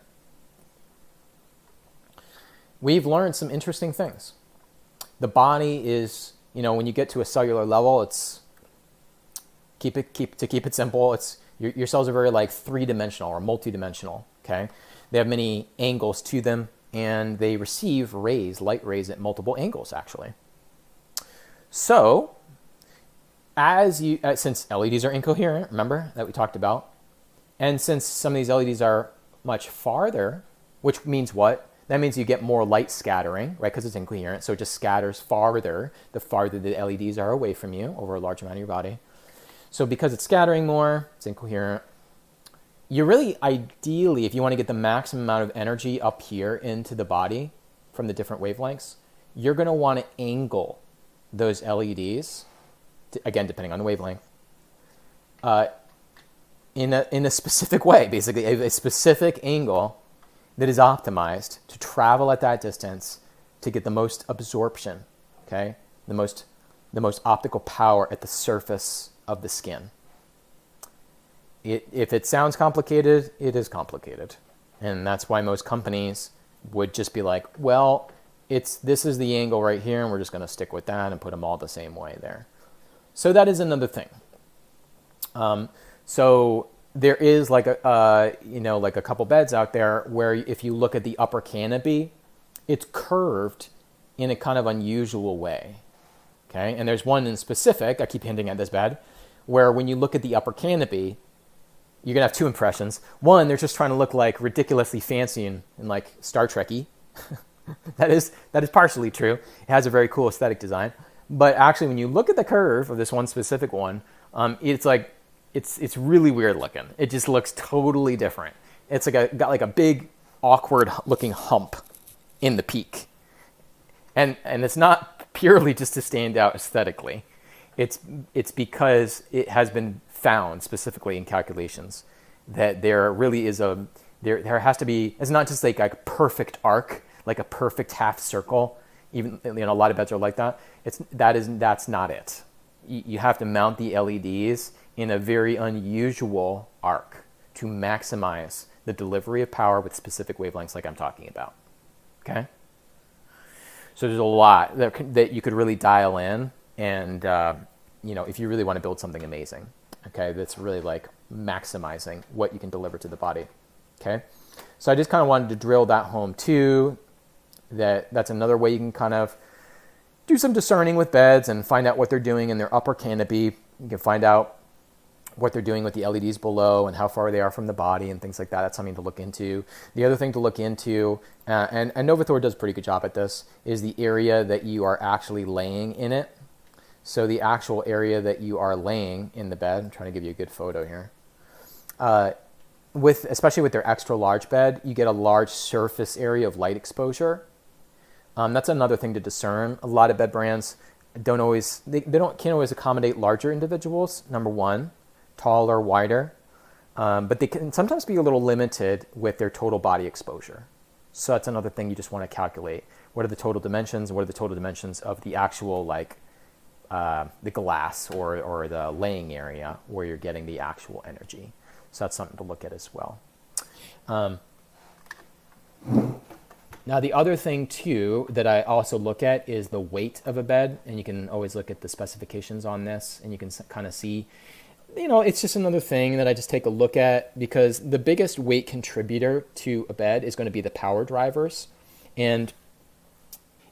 We've learned some interesting things. The body is, you know, when you get to a cellular level, it's to keep it simple. It's your cells are very like three-dimensional or multi-dimensional. Okay, they have many angles to them, and they receive rays, light rays, at multiple angles actually. So, since LEDs are incoherent, remember that we talked about, and since some of these LEDs are much farther, which means what? That means you get more light scattering, right? Because it's incoherent, so it just scatters farther, the farther the LEDs are away from you over a large amount of your body. So because it's scattering more, it's incoherent. You really, ideally, if you want to get the maximum amount of energy up here into the body from the different wavelengths, you're going to want to angle those LEDs, again, depending on the wavelength, in a specific way, basically a specific angle that is optimized to travel at that distance to get the most absorption, okay? The most optical power at the surface of the skin. If it sounds complicated, it is complicated. And that's why most companies would just be like, well, this is the angle right here, and we're just going to stick with that and put them all the same way there. So that is another thing. So there is like a couple beds out there where if you look at the upper canopy, it's curved in a kind of unusual way. Okay, and there's one in specific, I keep hinting at this bed, where when you look at the upper canopy, you're gonna have two impressions. One, they're just trying to look like ridiculously fancy and like Star Trek-y. that is partially true. It has a very cool aesthetic design. But actually, when you look at the curve of this one specific one, it's really weird looking. It just looks totally different. It's like got like a big, awkward looking hump in the peak. And it's not purely just to stand out aesthetically. It's because it has been found specifically in calculations that there really is there has to be, it's not just like a perfect arc, like a perfect half circle. Even, a lot of beds are like that. That's not it. You have to mount the LEDs in a very unusual arc to maximize the delivery of power with specific wavelengths like I'm talking about. Okay? So there's a lot that you could really dial in, and if you really want to build something amazing, okay, that's really like maximizing what you can deliver to the body. Okay? So I just kind of wanted to drill that home too. That's another way you can kind of do some discerning with beds and find out what they're doing in their upper canopy. You can find out what they're doing with the LEDs below and how far they are from the body and things like that. That's something to look into. The other thing to look into, and Novothor does a pretty good job at this, is the area that you are actually laying in it. So the actual area that you are laying in the bed, I'm trying to give you a good photo here. Especially with their extra large bed, you get a large surface area of light exposure. That's another thing to discern. A lot of bed brands can't always accommodate larger individuals, number one, taller, wider, but they can sometimes be a little limited with their total body exposure. So that's another thing you just want to calculate. What are the total dimensions? What are the total dimensions of the actual the glass or the laying area where you're getting the actual energy? So that's something to look at as well. Now, the other thing, too, that I also look at is the weight of a bed. And you can always look at the specifications on this, and you can kind of see, it's just another thing that I just take a look at, because the biggest weight contributor to a bed is going to be the power drivers. And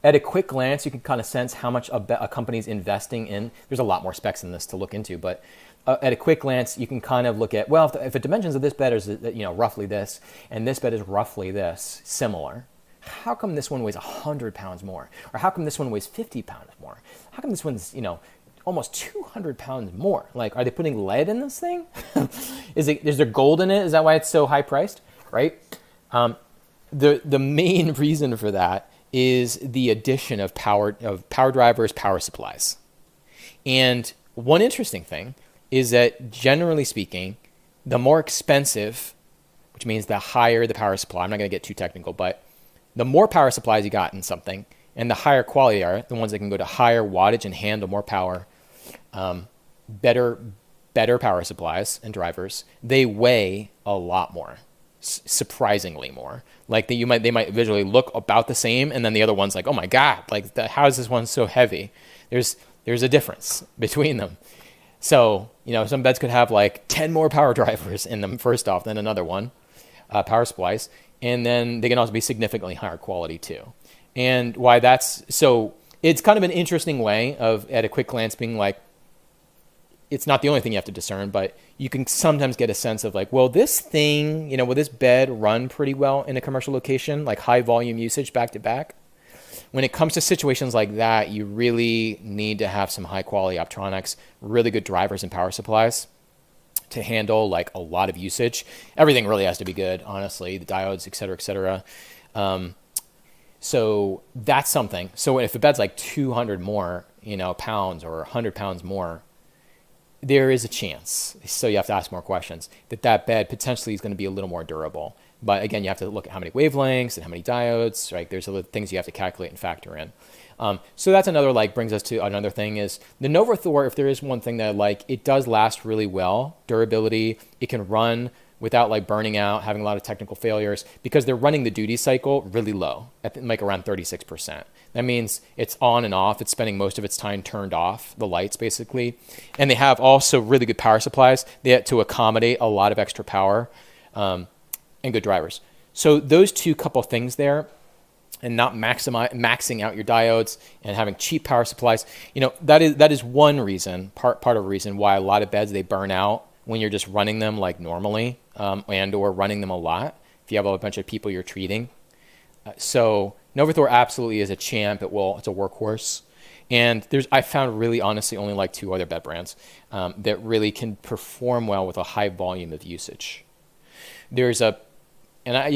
at a quick glance, you can kind of sense how much a company's investing in. There's a lot more specs in this to look into, but at a quick glance, you can kind of look at, well, if the dimensions of this bed is roughly this, and this bed is roughly this, similar, how come this one weighs 100 pounds more? Or how come this one weighs 50 pounds more? How come this one's, almost 200 pounds more? Like, are they putting lead in this thing? Is there gold in it? Is that why it's so high priced? Right? The main reason for that is the addition of power drivers, power supplies. And one interesting thing is that, generally speaking, the more expensive, which means the higher the power supply, I'm not going to get too technical, but the more power supplies you got in something, and the higher quality are, the ones that can go to higher wattage and handle more power, better power supplies and drivers, they weigh a lot more, surprisingly more. Like they might visually look about the same, and then the other one's like, oh my God, like how is this one so heavy? There's a difference between them. So, some beds could have like 10 more power drivers in them first off than another one, power supplies. And then they can also be significantly higher quality too. And why that's, so it's kind of an interesting way of, at a quick glance, being like, it's not the only thing you have to discern, but you can sometimes get a sense of like, well, this thing, will this bed run pretty well in a commercial location, like high volume usage back to back? when it comes to situations like that, you really need to have some high quality optronics, really good drivers and power supplies to handle like a lot of usage. Everything really has to be good, honestly, the diodes, et cetera, et cetera. So that's something. So if a bed's like 200 more, pounds or 100 pounds more, there is a chance, so you have to ask more questions, that bed potentially is going to be a little more durable. But again, you have to look at how many wavelengths and how many diodes, right? There's other things you have to calculate and factor in. So that's another, brings us to another thing is the Novothor, if there is one thing that I like, it does last really well. Durability, it can run without burning out, having a lot of technical failures, because they're running the duty cycle really low, at around 36%. That means it's on and off. It's spending most of its time turned off, the lights basically. And they have also really good power supplies to accommodate a lot of extra power and good drivers. So those two couple things there, and not maxing out your diodes and having cheap power supplies, that is one reason, part of the reason why a lot of beds, they burn out when you're just running them like normally, and or running them a lot if you have a bunch of people you're treating. So Novothor absolutely is a champ. It's a workhorse. And I found really honestly only 2 other bed brands that really can perform well with a high volume of usage. You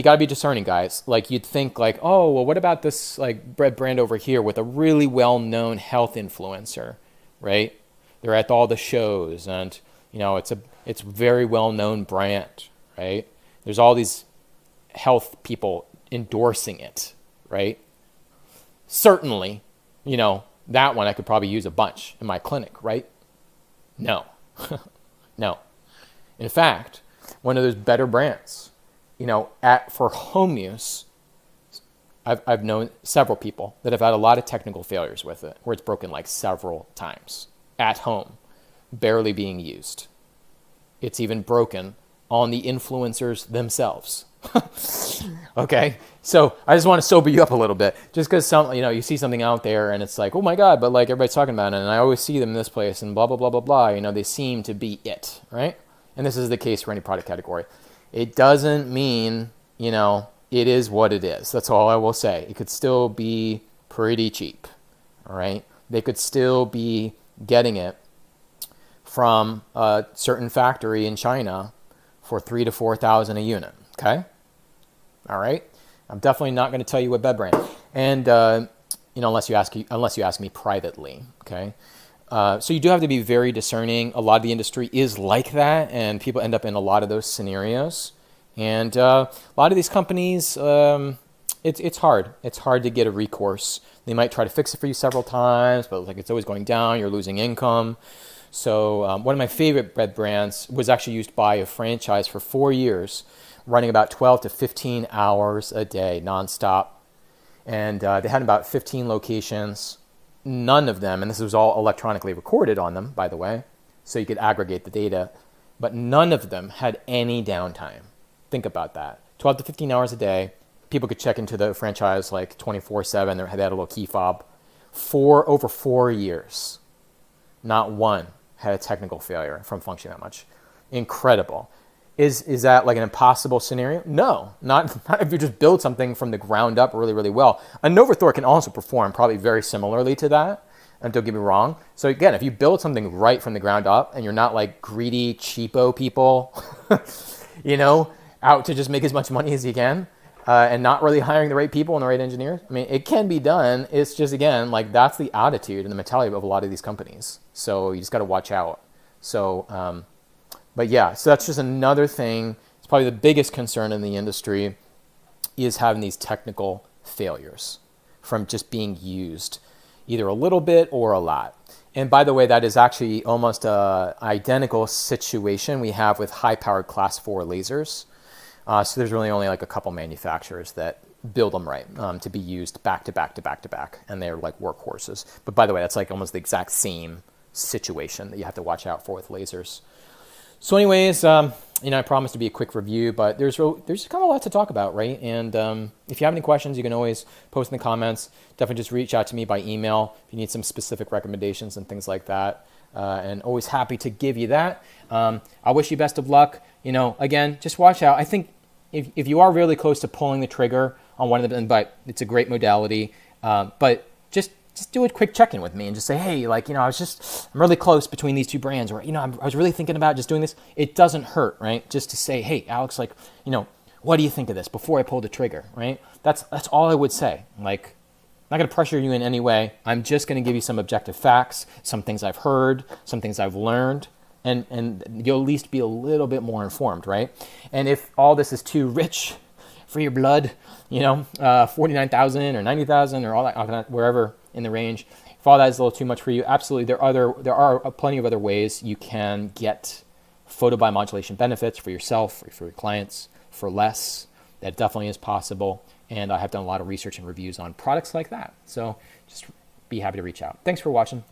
got to be discerning, guys. You'd think oh, well, what about this bread brand over here with a really well-known health influencer, right? They're at all the shows, and it's a very well-known brand, right? There's all these health people endorsing it, right? Certainly, that one I could probably use a bunch in my clinic, right? No, no. In fact, one of those better brands, for home use, I've known several people that have had a lot of technical failures with it, where it's broken several times at home, barely being used. It's even broken on the influencers themselves. Okay, so I just want to sober you up a little bit, just because you see something out there and it's oh my God, but everybody's talking about it, and I always see them in this place and blah blah blah blah blah. They seem to be it, right? And this is the case for any product category. It doesn't mean it is what it is. That's all I will say. It could still be pretty cheap, all right? They could still be getting it from a certain factory in China for $3,000 to $4,000 a unit. Okay, all right. I'm definitely not going to tell you what bed brand, and unless you ask me privately. Okay, so you do have to be very discerning. A lot of the industry is like that, and people end up in a lot of those scenarios. And a lot of these companies, it's hard. It's hard to get a recourse. They might try to fix it for you several times, but it's always going down. You're losing income. So one of my favorite bed brands was actually used by a franchise for 4 years, running about 12 to 15 hours a day, nonstop. And they had about 15 locations. None of them, and this was all electronically recorded on them, by the way, so you could aggregate the data, but none of them had any downtime. Think about that. 12 to 15 hours a day. People could check into the franchise 24/7. They had a little key fob. Over 4 years, not one had a technical failure from functioning that much. Incredible. Is that an impossible scenario? No, not if you just build something from the ground up really, really well. A Novothor can also perform probably very similarly to that, and don't get me wrong. So again, if you build something right from the ground up and you're not greedy, cheapo people, out to just make as much money as you can, and not really hiring the right people and the right engineers, it can be done. It's just, again, that's the attitude and the mentality of a lot of these companies. So you just got to watch out. So, but yeah, so that's just another thing. It's probably the biggest concern in the industry is having these technical failures from just being used either a little bit or a lot. And by the way, that is actually almost an identical situation we have with high-powered class 4 lasers. So there's really only a couple manufacturers that build them right to be used back to back to back to back, and they're workhorses. But by the way, that's almost the exact same situation that you have to watch out for with lasers. So anyways, I promised to be a quick review, but there's kind of a lot to talk about, right? And if you have any questions, you can always post in the comments. Definitely just reach out to me by email if you need some specific recommendations and things like that. And always happy to give you that. I wish you best of luck. Again, just watch out. I think if you are really close to pulling the trigger on one of them, but it's a great modality, But just do a quick check-in with me and just say, hey, like, I'm really close between these two brands, or, I was really thinking about just doing this. It doesn't hurt, right? Just to say, hey, Alex, like, what do you think of this before I pull the trigger, right? That's all I would say. Like, I'm not going to pressure you in any way. I'm just going to give you some objective facts, some things I've heard, some things I've learned, and you'll at least be a little bit more informed, right? And if all this is too rich for your blood, 49,000 or 90,000 or all that, wherever in the range, if all that is a little too much for you, absolutely, there are plenty of other ways you can get photobiomodulation benefits for yourself, for your clients, for less. That definitely is possible. And I have done a lot of research and reviews on products like that. So just be happy to reach out. Thanks for watching.